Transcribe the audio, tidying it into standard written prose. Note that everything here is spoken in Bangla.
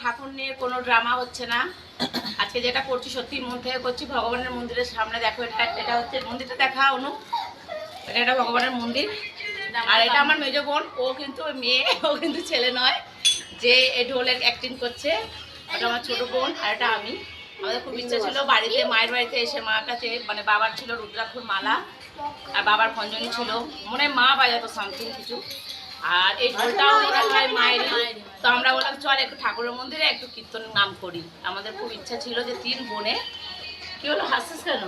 ঠাকুর নিয়ে কোনো ড্রামা হচ্ছে না। আজকে যেটা করছি সত্যি মন থেকে করছি। ভগবানের মন্দিরের সামনে দেখো, এটা হচ্ছে মন্দিরটা দেখা অনু, এটা ভগবানের মন্দির। আর এটা আমার মেজ বোন, ও কিন্তু মেয়ে, ও কিন্তু ছেলে নয়, যে এই ঢোলের অ্যাক্টিং করছে। ওটা আমার ছোট বোন, আর এটা আমি। আমাদের খুব ইচ্ছা ছিল বাড়িতে, মায়ের বাড়িতে এসে মার কাছে, মানে বাবার ছিল রুদ্রাক্ষর মালা আর বাবার খঞ্জনি ছিল, মনে মা বাজাতো সামথিং কিছু, আর এই ঢোলটাও মনে হয় মায়ের। তো আমরা বললাম চল একটু ঠাকুরের মন্দিরে একটু কীর্তন নাম করি। আমাদের খুব ইচ্ছা ছিল যে 3 বোনে। কি হলো, হাসছিস কেন?